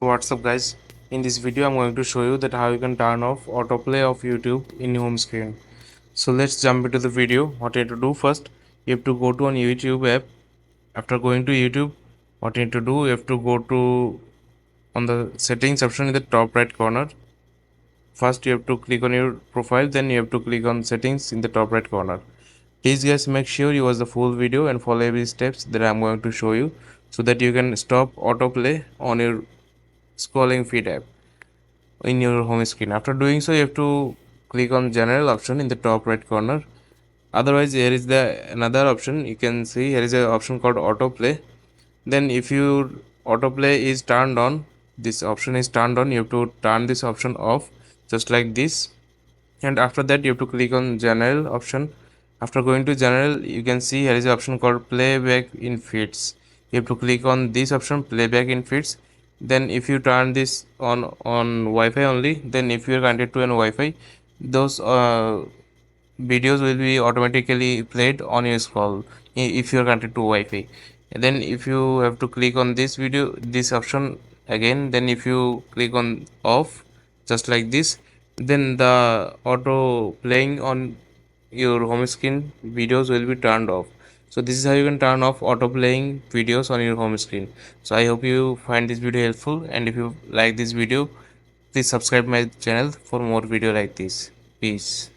What's up guys, in this video I'm going to show you that how you can turn off autoplay of YouTube in your home screen. So let's jump into the video. What you have to do first, you have to go to an YouTube app. After going to YouTube, what you need to do, you have to go to on the settings option in the top right corner. First you have to click on your profile, then you have to click on settings in the top right corner. Please guys, make sure you watch the full video and follow every steps that I'm going to show you so that you can stop autoplay on your scrolling feed app in your home screen. After doing so, you have to click on general option in the top right corner. Otherwise, here is the another option. You can see here is an option called autoplay. Then if your autoplay is turned on, this option is turned on, you have to turn this option off just like this. And after that you have to click on general option. After going to general, you can see here is an option called playback in feeds. You have to click on this option, playback in feeds. Then if you turn this on Wi-Fi only, then if you are connected to an Wi-Fi, those videos will be automatically played on your scroll if you are connected to Wi-Fi. And then if you have to click on this option again, then if you click on off just like this, then the auto playing on your home screen videos will be turned off. So this is how you can turn off auto playing videos on your home screen. So I hope you find this video helpful, and if you like this video, please subscribe my channel for more video like this. Peace.